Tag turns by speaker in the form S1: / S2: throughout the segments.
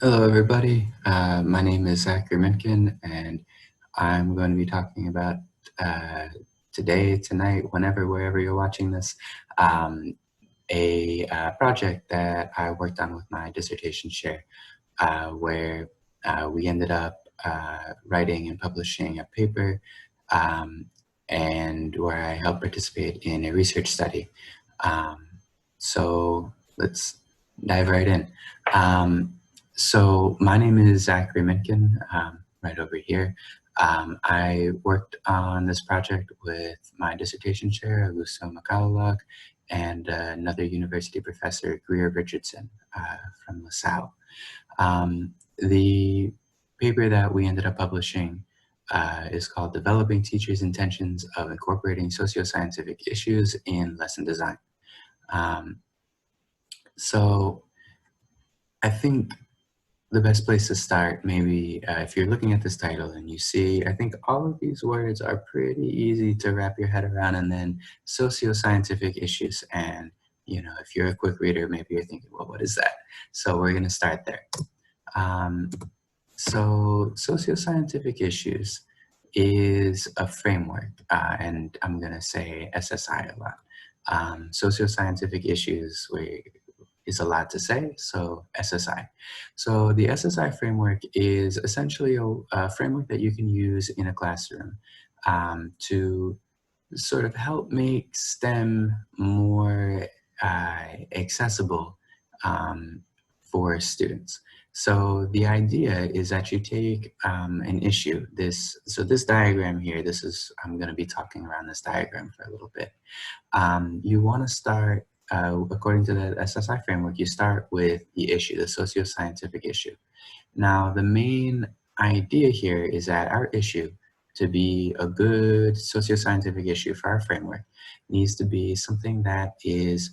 S1: Hello, everybody. My name is Zachary Minken, and I'm going to be talking about uh, today, tonight, whenever, wherever you're watching this, um, a project that I worked on with my dissertation chair, where we ended up writing and publishing a paper, um, and where I helped participate in a research study. Um, so let's dive right in. Um, so my name is Zachary Minken, right over here. I worked on this project with my dissertation chair, Augusto Macalalag, and another university professor, Greer Richardson, from LaSalle. The paper that we ended up publishing is called Developing Teachers' Intentions of Incorporating Socioscientific Issues in Lesson Design. Um, so I think the best place to start, maybe if you're looking at this title and you see, I think all of these words are pretty easy to wrap your head around, and then socioscientific issues. And, if you're a quick reader, maybe you're thinking, well, what is that? So we're going to start there. Um, so socioscientific issues is a framework, and I'm going to say SSI a lot. Socioscientific issues is a lot to say, so SSI. So the SSI framework is essentially a framework that you can use in a classroom to sort of help make STEM more accessible for students. So the idea is that you take an issue. This diagram here. I'm going to be talking around this diagram for a little bit. You want to start, according to the SSI framework, you start with the issue, the socio-scientific issue. Now, the main idea here is that our issue, to be a good socio-scientific issue for our framework, needs to be something that is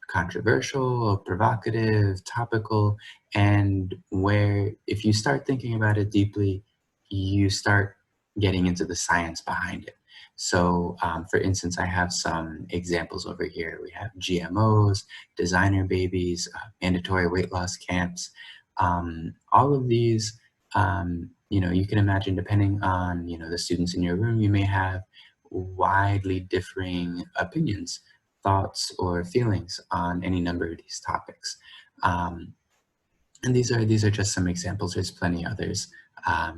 S1: controversial, provocative, topical, and where if you start thinking about it deeply, you start getting into the science behind it. So, for instance, I have some examples over here. We have GMOs, designer babies, mandatory weight loss camps. All of these, you can imagine, depending on, the students in your room, you may have widely differing opinions, thoughts, or feelings on any number of these topics. And these are just some examples. There's plenty others.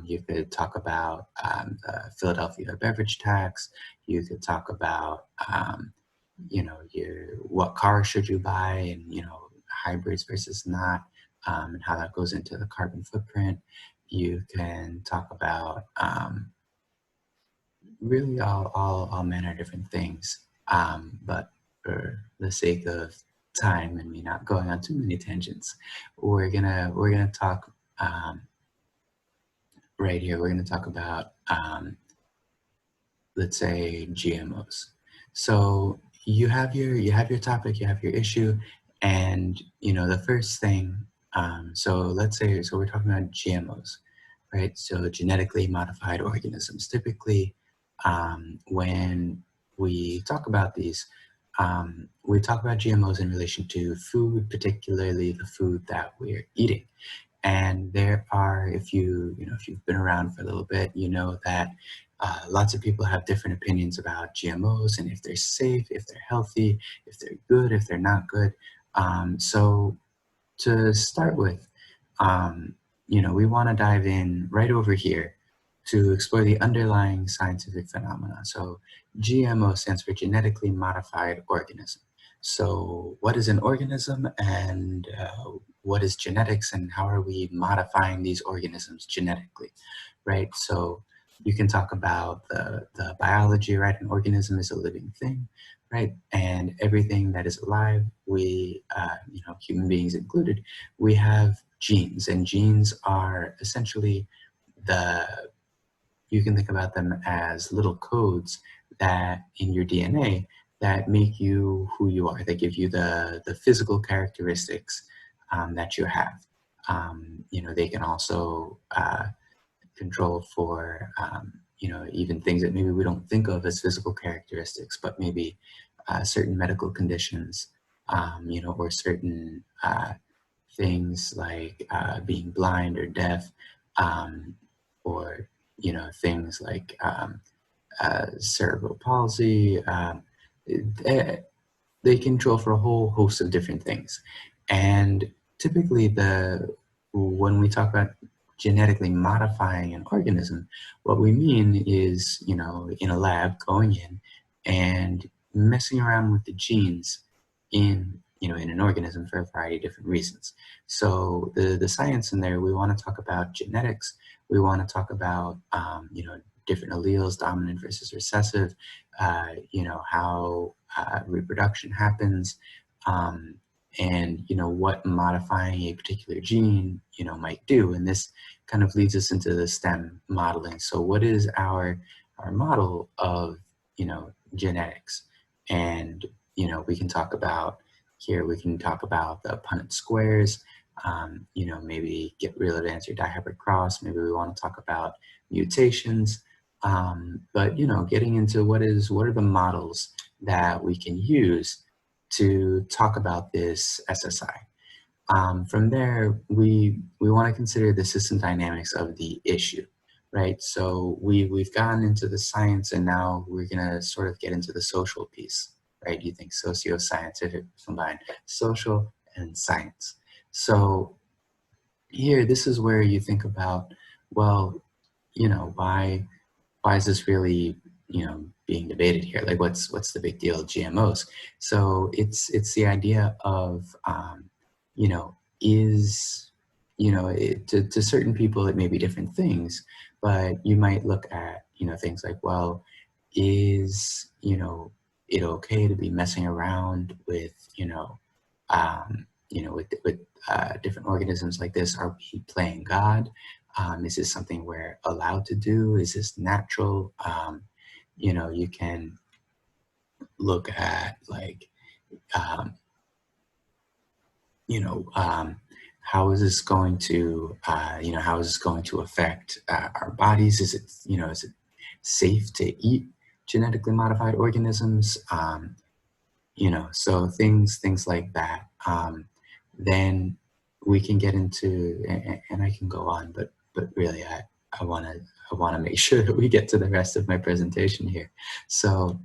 S1: You could talk about the Philadelphia beverage tax. You could talk about, what car should you buy, and hybrids versus not, and how that goes into the carbon footprint. You can talk about really all manner of different things. But for the sake of time and me not going on too many tangents, we're gonna talk right here. We're gonna talk about let's say GMOs. So you have your topic, you have your issue, and the first thing. So let's say we're talking about GMOs, right? So genetically modified organisms. Typically, when we talk about these, we talk about GMOs in relation to food, particularly the food that we're eating. And there are, if you've been around for a little bit, you know that lots of people have different opinions about GMOs and if they're safe, if they're healthy, if they're good, if they're not good. So to start with, we want to dive in right over here to explore the underlying scientific phenomena. So GMO stands for genetically modified organism. So what is an organism, and what is genetics, and how are we modifying these organisms genetically, right? So you can talk about the biology, right? An organism is a living thing, right? And everything that is alive, we, human beings included, we have genes, and genes are essentially you can think about them as little codes that in your DNA that make you who you are. They give you the physical characteristics that you have. They can also control for, even things that maybe we don't think of as physical characteristics, but maybe certain medical conditions, or certain things like being blind or deaf, or things like cerebral palsy. They, they control for a whole host of different things, and typically when we talk about genetically modifying an organism, what we mean is, in a lab, going in and messing around with the genes in an organism for a variety of different reasons. So the science in there, we want to talk about genetics. We want to talk about different alleles, dominant versus recessive. How reproduction happens, and what modifying a particular gene might do. And this kind of leads us into the STEM modeling. So what is our model of genetics? And we can talk about here. We can talk about the Punnett squares. Maybe get real advanced or dihybrid cross. Maybe we want to talk about mutations. But getting into what are the models that we can use to talk about this SSI. From there, we want to consider the system dynamics of the issue, right? So we've gotten into the science, and now we're gonna sort of get into the social piece, right? You think socio-scientific, combine social and science. So here, this is where you think about, well, why is this really being debated here? Like, what's the big deal of GMOs? So it's the idea of is to certain people it may be different things, but you might look at things like, well, is it okay to be messing around with with different organisms like this? Are we playing God? Is this something we're allowed to do? Is this natural? You can look at like, um, you know, um, how is this going to, how is this going to affect our bodies? Is it safe to eat genetically modified organisms? So things like that. Then we can get into, and I can go on, but really, I want to make sure that we get to the rest of my presentation here. So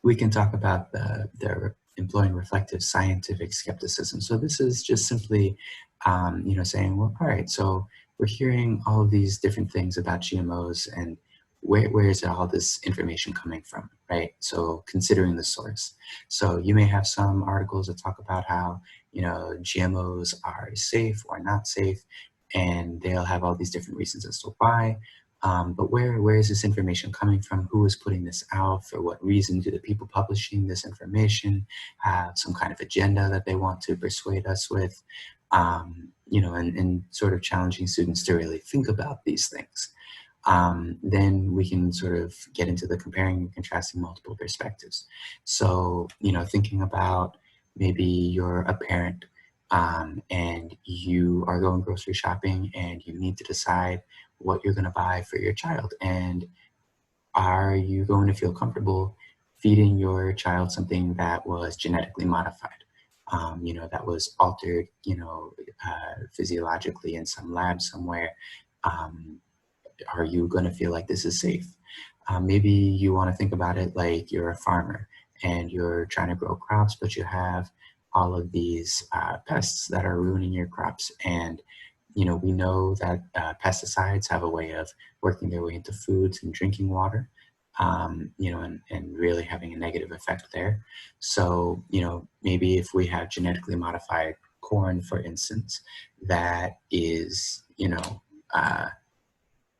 S1: we can talk about the employing reflective scientific skepticism. So this is just simply, saying, well, all right, so we're hearing all of these different things about GMOs, and where is all this information coming from, right? So considering the source. So you may have some articles that talk about how, GMOs are safe or not safe, and they'll have all these different reasons as to why. But where is this information coming from? Who is putting this out? For what reason? Do the people publishing this information have some kind of agenda that they want to persuade us with? And sort of challenging students to really think about these things. Then we can sort of get into the comparing and contrasting multiple perspectives. So, thinking about maybe you're a parent, and you are going grocery shopping, and you need to decide what you're going to buy for your child. And are you going to feel comfortable feeding your child something that was genetically modified? That was altered, physiologically in some lab somewhere. Are you going to feel like this is safe? Maybe you want to think about it like you're a farmer and you're trying to grow crops, but you have all of these pests that are ruining your crops. And, we know that pesticides have a way of working their way into foods and drinking water, and really having a negative effect there. So, maybe if we have genetically modified corn, for instance, that is,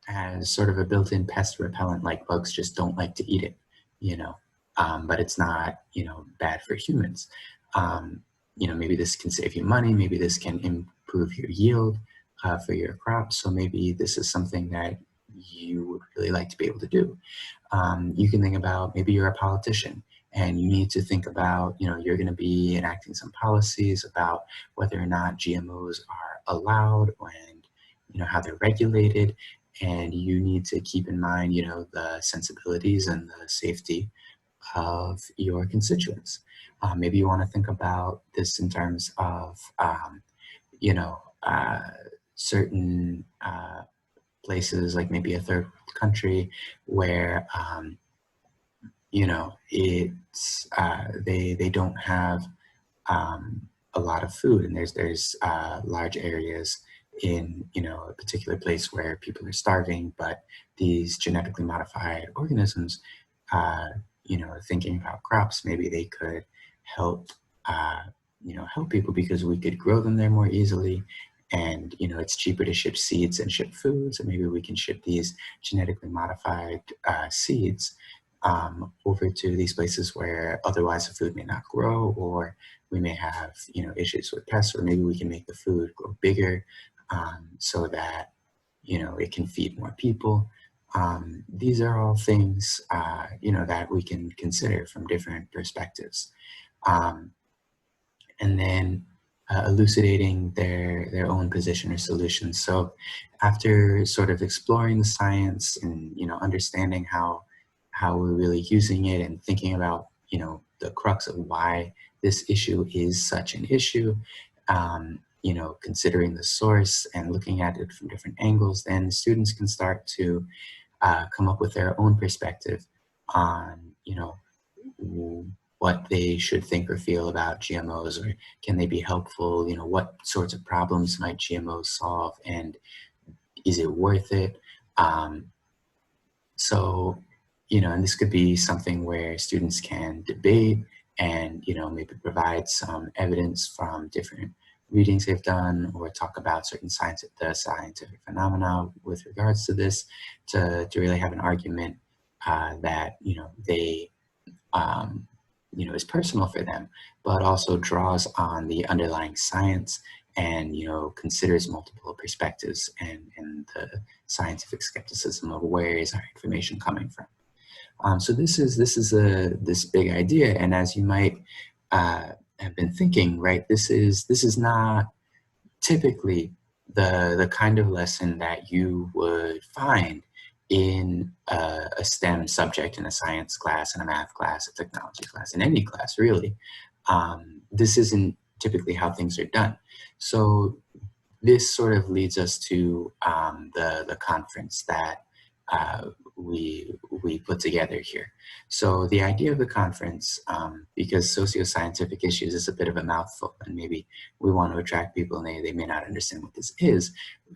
S1: as sort of a built-in pest repellent, like bugs just don't like to eat it, but it's not, bad for humans. Maybe this can save you money. Maybe this can improve your yield for your crops. So maybe this is something that you would really like to be able to do. You can think about, maybe you're a politician and you need to think about, you're going to be enacting some policies about whether or not GMOs are allowed and, how they're regulated. And you need to keep in mind, the sensibilities and the safety of your constituents. Maybe you want to think about this in terms of, you know, certain places like maybe a third country where, you know, it's they don't have a lot of food, and there's large areas in, you know, a particular place where people are starving, but these genetically modified organisms, uh, you know, thinking about crops, maybe they could help, uh, you know, help people because we could grow them there more easily. And, you know, it's cheaper to ship seeds and ship food. So maybe we can ship these genetically modified seeds over to these places where otherwise the food may not grow, or we may have, you know, issues with pests, or maybe we can make the food grow bigger so that, you know, it can feed more people. These are all things, you know, that we can consider from different perspectives. Um, and then elucidating their own position or solutions. So after sort of exploring the science and, you know, understanding how we're really using it and thinking about, you know, the crux of why this issue is such an issue, you know, considering the source and looking at it from different angles, then the students can start to come up with their own perspective on, you know, what they should think or feel about GMOs, or can they be helpful? You know, what sorts of problems might GMOs solve, and is it worth it? Um, so, you know, and this could be something where students can debate and, you know, maybe provide some evidence from different readings they've done, or talk about certain scientific phenomena with regards to this, to really have an argument that, you know, they um, you know, is personal for them, but also draws on the underlying science and, you know, considers multiple perspectives and the scientific skepticism of where is our information coming from. So this big idea, and as you might have been thinking, right, this is not typically the kind of lesson that you would find in a STEM subject, in a science class, in a math class, a technology class, in any class really. This isn't typically how things are done. So this sort of leads us to the conference that uh, we put together here. So the idea of the conference, because socioscientific issues is a bit of a mouthful, and maybe we want to attract people and they may not understand what this is,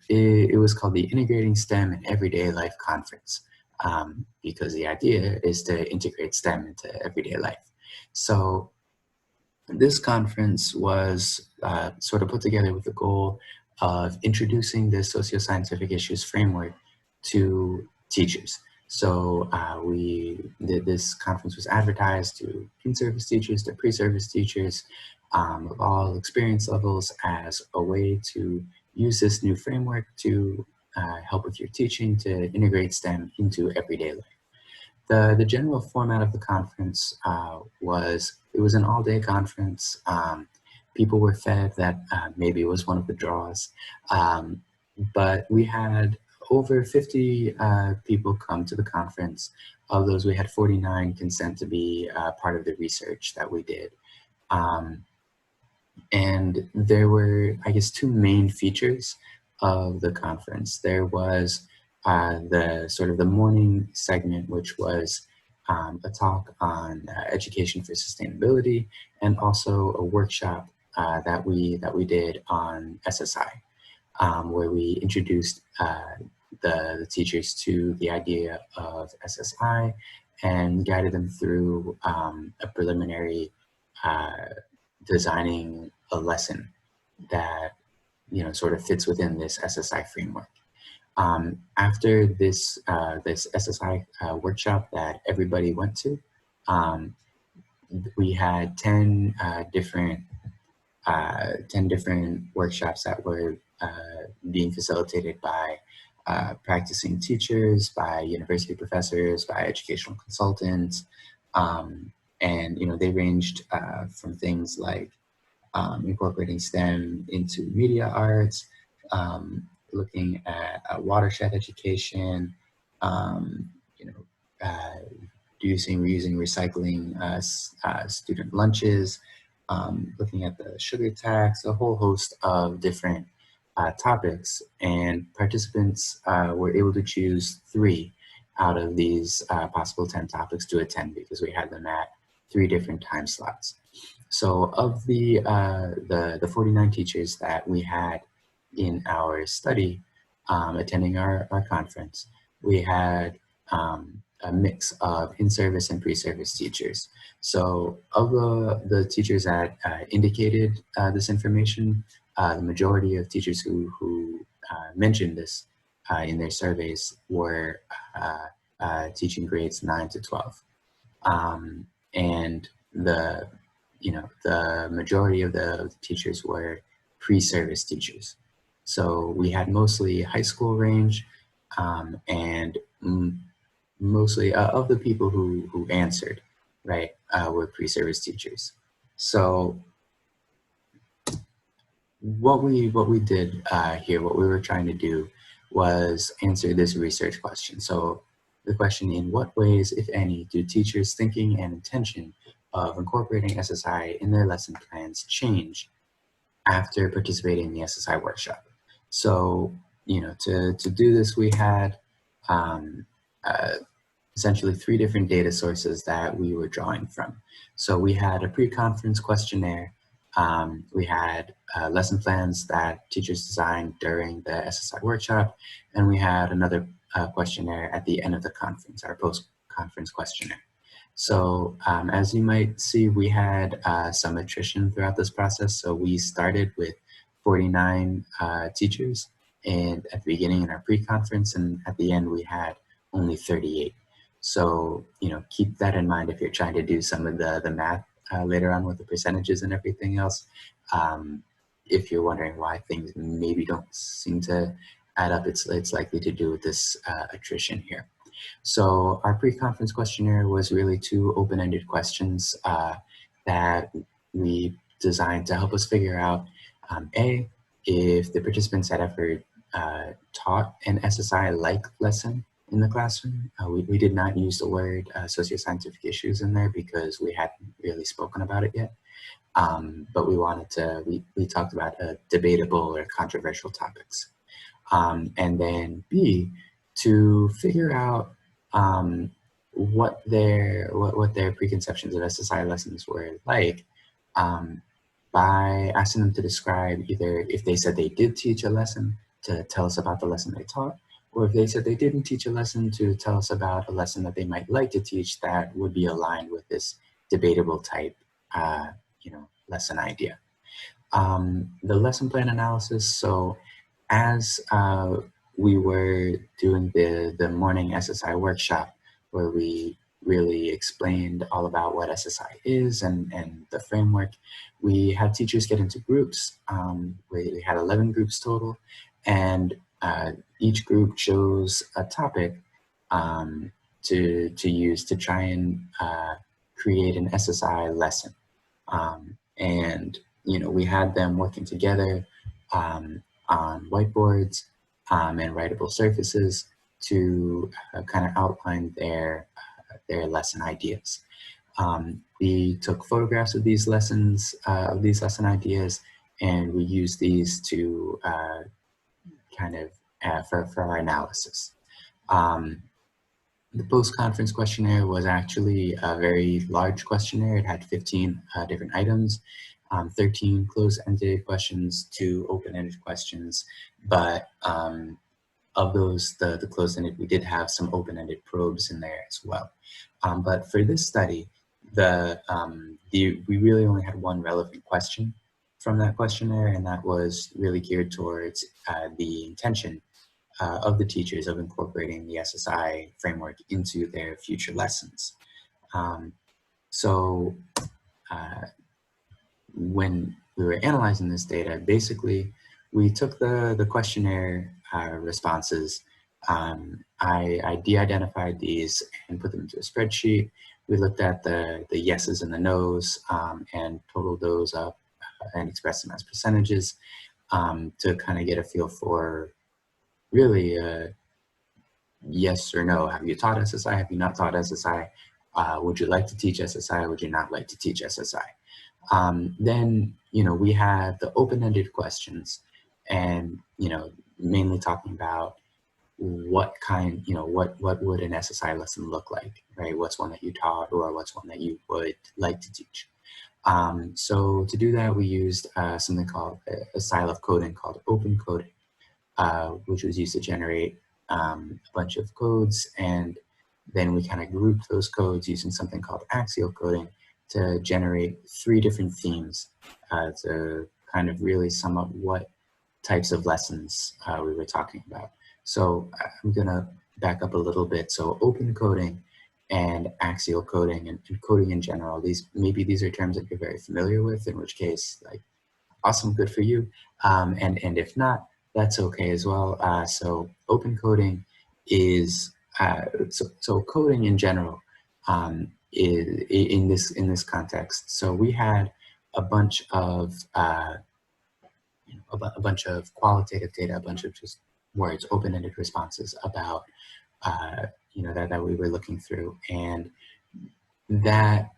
S1: it was called the Integrating STEM in Everyday Life Conference, because the idea is to integrate STEM into everyday life. So this conference was sort of put together with the goal of introducing the socioscientific issues framework to teachers. So this conference was advertised to in-service teachers, to pre-service teachers of all experience levels, as a way to use this new framework to help with your teaching, to integrate STEM into everyday life. The general format of the conference it was an all-day conference. People were fed. That maybe was one of the draws. But we had over 50 people come to the conference. Of those, we had 49 consent to be part of the research that we did. And there were, I guess, two main features of the conference. There was the sort of the morning segment, which was a talk on education for sustainability, and also a workshop that we did on SSI, where we introduced the teachers to the idea of SSI and guided them through a preliminary designing a lesson that, you know, sort of fits within this SSI framework. After this this SSI workshop that everybody went to, we had 10 different workshops that were being facilitated by practicing teachers, by university professors, by educational consultants, and, you know, they ranged from things like incorporating STEM into media arts, looking at watershed education, you know, reusing, recycling student lunches, looking at the sugar tax, a whole host of different topics, and participants were able to choose 3 out of these possible 10 topics to attend because we had them at 3 different time slots. So of the 49 teachers that we had in our study attending our conference, we had a mix of in-service and pre-service teachers. So of the teachers that indicated this information, the majority of teachers who mentioned this in their surveys were teaching grades 9 to 12. And the majority of the teachers were pre-service teachers. So we had mostly high school range, and mostly of the people who answered, right, were pre-service teachers. So what we did here, what we were trying to do was answer this research question. So the question, in what ways, if any, do teachers' thinking and intention of incorporating SSI in their lesson plans change after participating in the SSI workshop? So, to do this, we had essentially 3 different data sources that we were drawing from. So we had a pre-conference questionnaire. We had lesson plans that teachers designed during the SSI workshop, and we had another questionnaire at the end of the conference, our post-conference questionnaire. So as you might see, we had some attrition throughout this process. So we started with 49 teachers, and at the beginning in our pre-conference, and at the end we had only 38. So, keep that in mind if you're trying to do some of the math later on with the percentages and everything else. If you're wondering why things maybe don't seem to add up, it's likely to do with this attrition here. So our pre-conference questionnaire was really 2 open-ended questions that we designed to help us figure out, A, if the participants had ever taught an SSI-like lesson in the classroom. We did not use the word socioscientific issues in there because we hadn't really spoken about it yet. But we wanted to, we talked about debatable or controversial topics. And then B, to figure out what their preconceptions of SSI lessons were like, by asking them to describe either if they said they did teach a lesson, to tell us about the lesson they taught, or if they said they didn't teach a lesson, to tell us about a lesson that they might like to teach that would be aligned with this debatable type, lesson idea. The lesson plan analysis. So as we were doing the morning SSI workshop, where we really explained all about what SSI is and the framework, we had teachers get into groups. We had 11 groups total, and each group chose a topic to use to try and create an SSI lesson. And we had them working together on whiteboards and writable surfaces to kind of outline their lesson ideas. We took photographs of these lessons, of these lesson ideas, and we used these to for our analysis. The post-conference questionnaire was actually a very large questionnaire. It had 15 different items, 13 closed-ended questions, 2 open-ended questions. But of those, the closed-ended, we did have some open-ended probes in there as well. But for this study, we really only had 1 relevant question from that questionnaire, and that was really geared towards the intention of the teachers of incorporating the SSI framework into their future lessons. When we were analyzing this data, basically we took the questionnaire responses. I de-identified these and put them into a spreadsheet. We looked at the yeses and the nos and totaled those up and expressed them as percentages to kind of get a feel for really yes or no. Have you taught SSI? Have you not taught SSI? Would you like to teach SSI? Would you not like to teach SSI? Then, we have the open-ended questions, and, mainly talking about what kind, what would an SSI lesson look like, right? What's one that you taught, or what's one that you would like to teach? So to do that, we used something called a style of coding called open coding, which was used to generate a bunch of codes, and then we kind of grouped those codes using something called axial coding to generate 3 different themes to kind of really sum up what types of lessons we were talking about. So I'm gonna back up a little bit. So open coding and axial coding and coding in general, these are terms that you're very familiar with, in which case, like, awesome, good for you. And if not, that's okay as well. So open coding is, so coding in general is in this context. So we had a bunch of a bunch of qualitative data, a bunch of just words, open-ended responses about that we were looking through, and that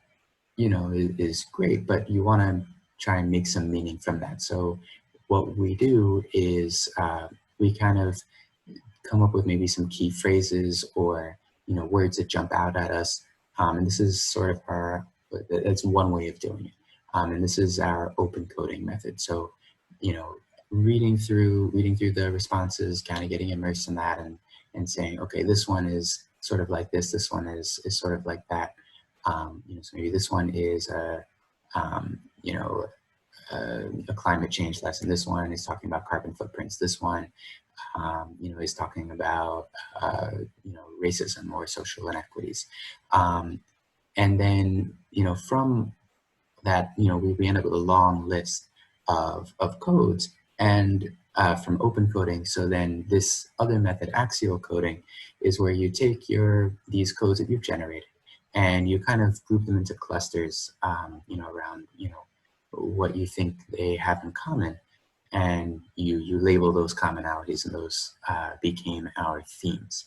S1: is great, but you want to try and make some meaning from that. So what we do is we kind of come up with maybe some key phrases or words that jump out at us, and this is sort of that's one way of doing it, and this is our open coding method. So reading through the responses, kind of getting immersed in that, and saying, okay, this one is sort of like this one is sort of like that. So maybe this one is a climate change lesson. This one is talking about carbon footprints. This one, is talking about, racism or social inequities. And then, from that, we end up with a long list of codes, and from open coding. So then this other method, axial coding, is where you take these codes that you've generated, and you kind of group them into clusters, around, what you think they have in common, and you label those commonalities, and those became our themes.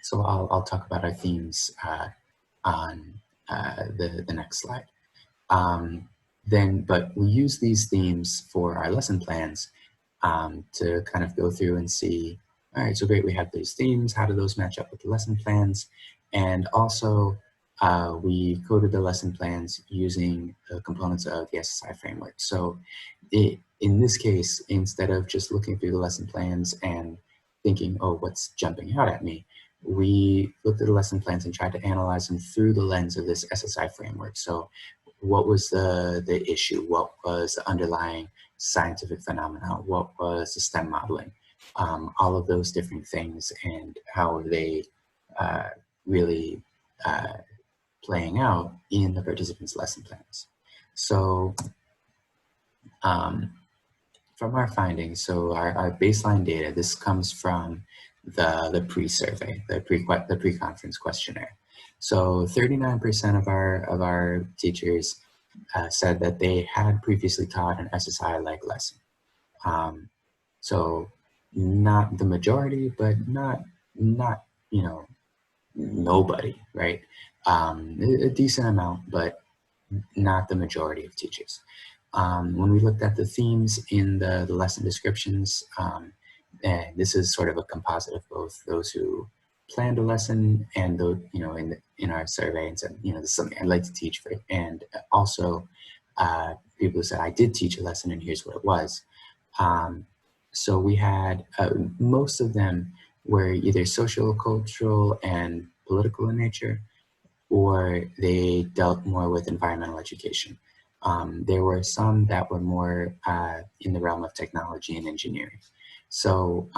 S1: So I'll talk about our themes on the next slide. But we use these themes for our lesson plans to kind of go through and see, all right, so great, we have these themes, how do those match up with the lesson plans? And also, we coded the lesson plans using the components of the SSI framework. So in this case, instead of just looking through the lesson plans and thinking, oh, what's jumping out at me, we looked at the lesson plans and tried to analyze them through the lens of this SSI framework. So what was the issue? What was the underlying scientific phenomena? What was the STEM modeling? All of those different things, and how are they really playing out in the participants' lesson plans. So from our findings, so our baseline data, this comes from the pre-survey, the pre-conference questionnaire. So 39% of our teachers said that they had previously taught an SSI-like lesson. So not the majority, but not nobody, right? A decent amount, but not the majority of teachers. When we looked at the themes in the lesson descriptions, and this is sort of a composite of both those who planned a lesson and those, in our survey, and said, this is something I'd like to teach, and also people who said, I did teach a lesson and here's what it was. So we had, most of them were either social, cultural, and political in nature, or they dealt more with environmental education. There were some that were more in the realm of technology and engineering. So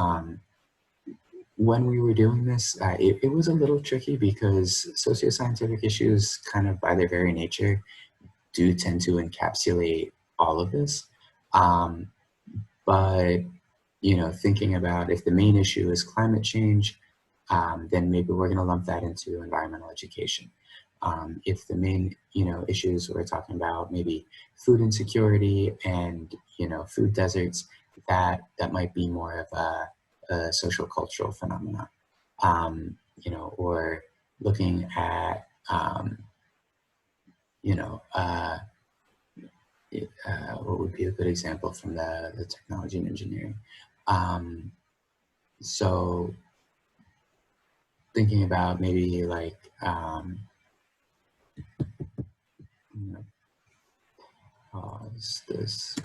S1: when we were doing this, it was a little tricky, because socioscientific issues, kind of by their very nature, do tend to encapsulate all of this. But thinking about, if the main issue is climate change, then maybe we're going to lump that into environmental education. If the main, issues we're talking about, maybe food insecurity and, food deserts, that might be more of a social cultural phenomenon. Or looking at, you know, what would be a good example from the technology and engineering? So thinking about maybe like, you know, pause this.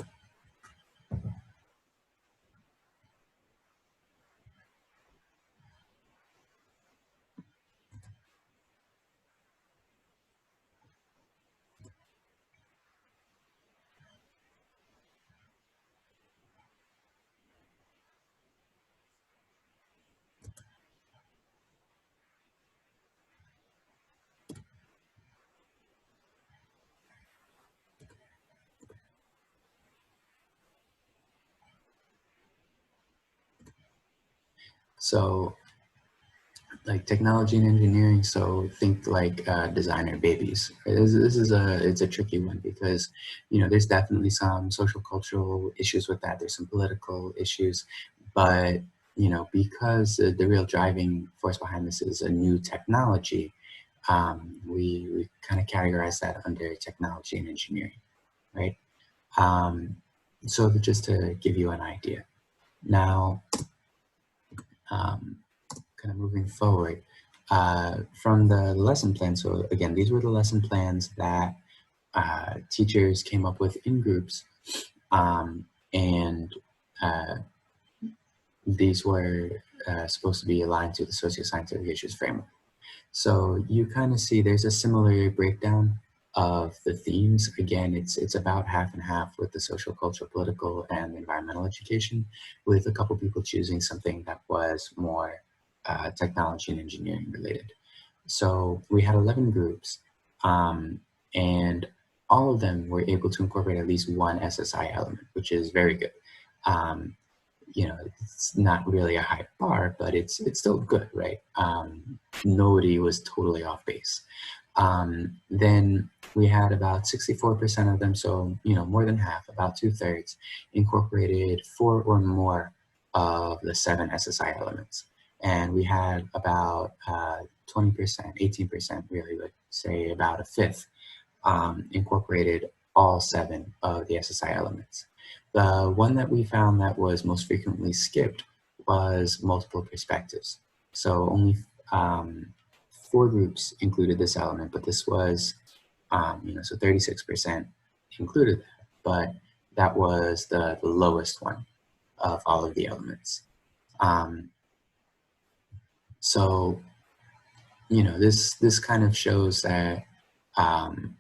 S1: So like technology and engineering, so think like designer babies. This is it's a tricky one because, you know, there's definitely some social cultural issues with that. There's some political issues, but you know, because the real driving force behind this is a new technology, we kind of categorize that under technology and engineering, right? Um, so just to give you an idea. Now, um, kind of moving forward from the lesson plan. So again, these were the lesson plans that teachers came up with in groups, and uh, these were supposed to be aligned to the socioscientific issues framework. So you kind of see there's a similar breakdown of the themes. Again, it's about half and half with the social, cultural, political, and environmental education, with a couple people choosing something that was more technology and engineering related. So we had 11 groups, and all of them were able to incorporate at least one SSI element, which is very good. Um, you know, it's not really a high bar, but it's still good, right? Nobody was totally off base. Then we had about 64% of them, so you know, more than half, about 2/3, incorporated 4 or more of the 7 SSI elements, and we had about 20%, 18%, really, would say about a fifth, incorporated all 7 of the SSI elements. The one that we found that was most frequently skipped was multiple perspectives. So only 4 groups included this element, but this was, you know, so 36% included that, but that was the lowest one of all of the elements. So, you know, this kind of shows that um,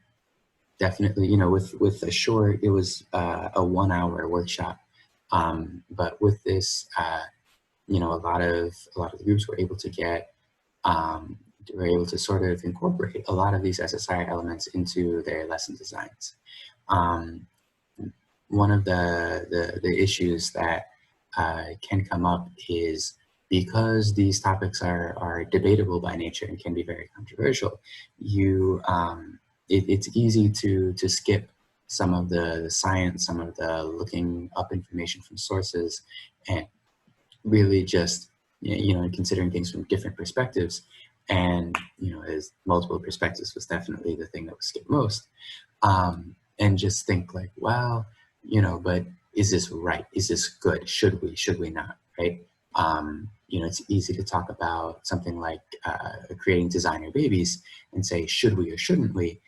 S1: definitely, you know, with a short, it was a 1 hour workshop, but with this, you know, a lot of the groups were able to get, were able to sort of incorporate a lot of these SSI elements into their lesson designs. Um, One of the issues that can come up is because these topics are debatable by nature and can be very controversial, you it's easy to skip some of the science, some of the looking up information from sources, and really just, you know, considering things from different perspectives. And you know, as multiple perspectives was definitely the thing that was skipped most, and just think like, wow, you know, but is this right? Is this good? Should we not? Right? You know, it's easy to talk about something like creating designer babies and say, should we or shouldn't we?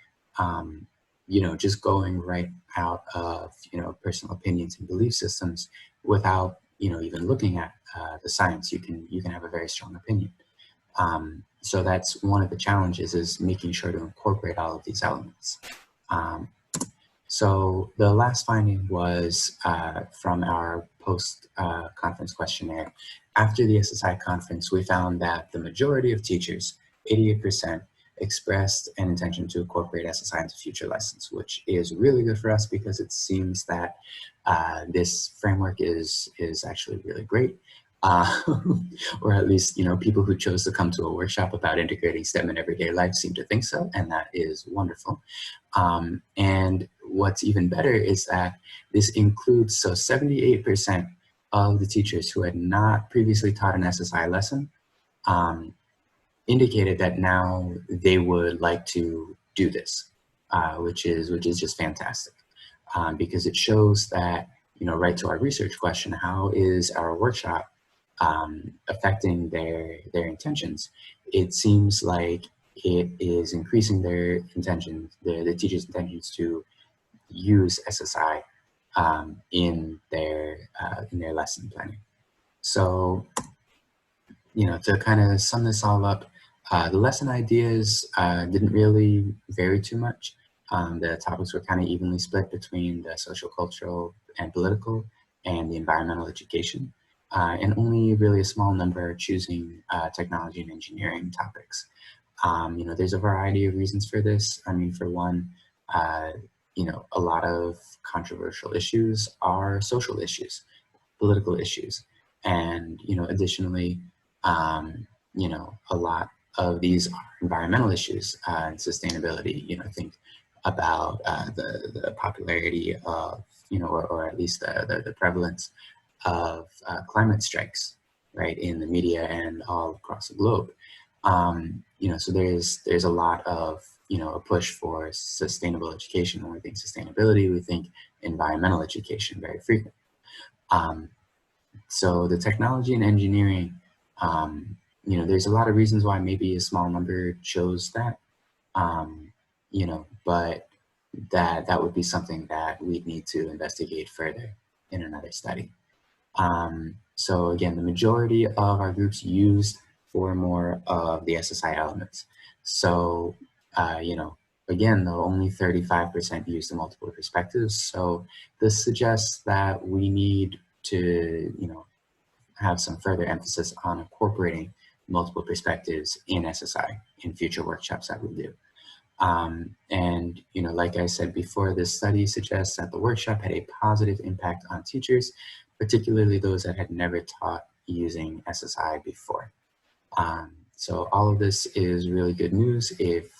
S1: You know, just going right out of, you know, personal opinions and belief systems without, you know, even looking at the science, you can have a very strong opinion. So that's one of the challenges, is making sure to incorporate all of these elements. Um, so the last finding was from our post-conference questionnaire. After the SSI conference, we found that the majority of teachers, 88%, expressed an intention to incorporate SSI into future lessons, which is really good for us because it seems that this framework is actually really great. Uh, or at least, you know, people who chose to come to a workshop about integrating STEM in everyday life seem to think so, and that is wonderful. And what's even better is that this includes, so 78% of the teachers who had not previously taught an SSI lesson indicated that now they would like to do this. which is just fantastic, because it shows that, right to our research question, how is our workshop affecting their intentions? It seems like it is increasing their intentions, the teachers' intentions to use SSI in their lesson planning. So, to kind of sum this all up, the lesson ideas didn't really vary too much. The topics were kind of evenly split between the social, cultural, and political, and the environmental education, and only really a small number are choosing technology and engineering topics. There's a variety of reasons for this. I mean, for one, a lot of controversial issues are social issues, political issues, and additionally, a lot of these are environmental issues and sustainability. Think about the popularity of, or at least the prevalence of climate strikes, right, in the media and all across the globe. So there's a lot of, a push for sustainable education. When we think sustainability, we think environmental education very frequently. So the technology and engineering, there's a lot of reasons why maybe a small number chose that, but that would be something that we'd need to investigate further in another study. So again, the majority of our groups used 4 more of the SSI elements. So, again, though, only 35% used the multiple perspectives. So this suggests that we need to, have some further emphasis on incorporating multiple perspectives in SSI in future workshops that we do. And, like I said before, this study suggests that the workshop had a positive impact on teachers, particularly those that had never taught using SSI before. So all of this is really good news if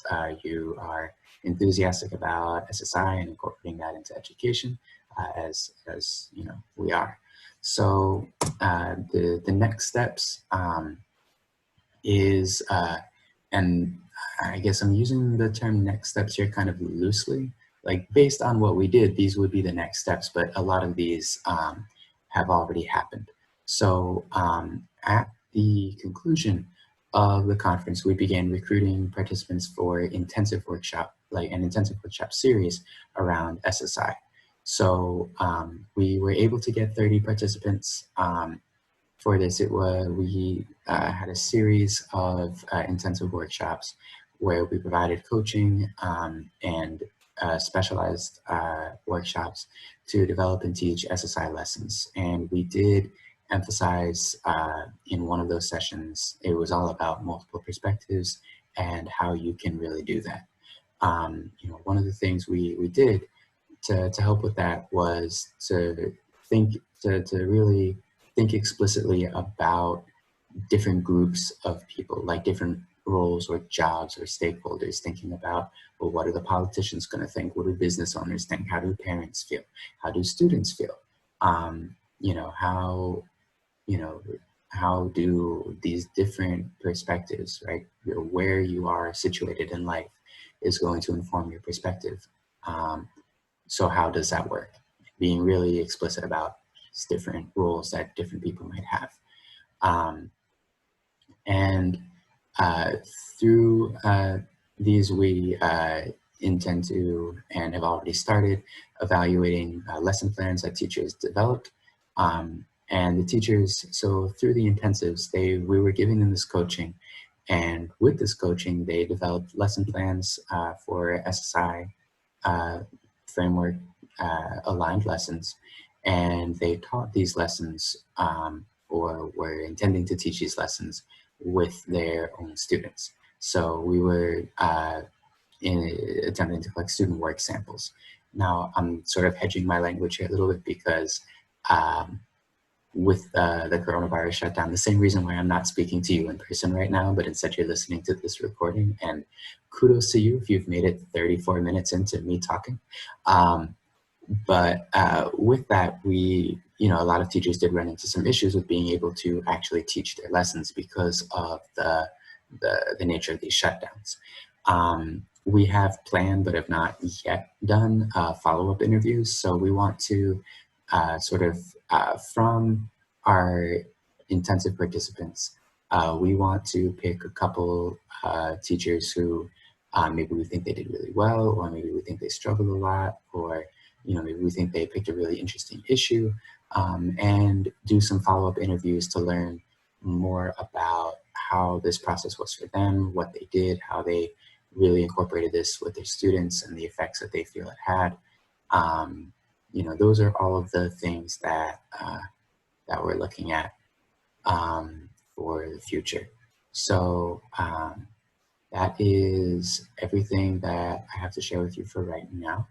S1: you are enthusiastic about SSI and incorporating that into education, as we are. So the next steps is, and I guess I'm using the term next steps here kind of loosely, like based on what we did, these would be the next steps, but a lot of these have already happened. So at the conclusion of the conference, we began recruiting participants for intensive workshop, like an intensive workshop series around SSI. So we were able to get 30 participants. For this, we had a series of intensive workshops where we provided coaching and specialized workshops to develop and teach SSI lessons. And we did emphasize in one of those sessions, it was all about multiple perspectives and how you can really do that. One of the things we did to help with that was to really think explicitly about different groups of people, like different roles or jobs or stakeholders, thinking about, well, what are the politicians going to think? What do business owners think? How do parents feel? How do students feel? How do these different perspectives, right? Where you are situated in life is going to inform your perspective. So how does that work? Being really explicit about these different roles that different people might have. Through these, we intend to, and have already started, evaluating lesson plans that teachers developed. And the teachers, so through the intensives, we were giving them this coaching. And with this coaching, they developed lesson plans for SSI framework aligned lessons. And they taught these lessons or were intending to teach these lessons with their own students. So we were attempting to collect student work samples. Now, I'm sort of hedging my language here a little bit because with the coronavirus shutdown, the same reason why I'm not speaking to you in person right now, but instead you're listening to this recording, and kudos to you if you've made it 34 minutes into me talking. But with that, a lot of teachers did run into some issues with being able to actually teach their lessons because of the nature of these shutdowns. we have planned but have not yet done follow-up interviews. So we want to from our intensive participants, we want to pick a couple teachers who maybe we think they did really well, or maybe we think they struggled a lot, or maybe we think they picked a really interesting issue, and do some follow-up interviews to learn more about how this process was for them, what they did, how they really incorporated this with their students, and the effects that they feel it had. Those are all of the things that that we're looking at for the future. So that is everything that I have to share with you for right now.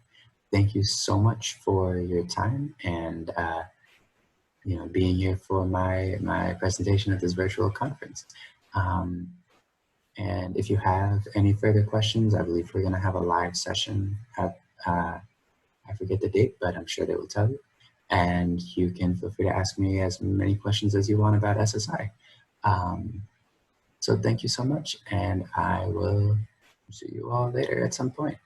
S1: Thank you so much for your time and being here for my presentation at this virtual conference. And if you have any further questions, I believe we're going to have a live session at, I forget the date, but I'm sure they will tell you. And you can feel free to ask me as many questions as you want about SSI. So thank you so much, and I will see you all later at some point.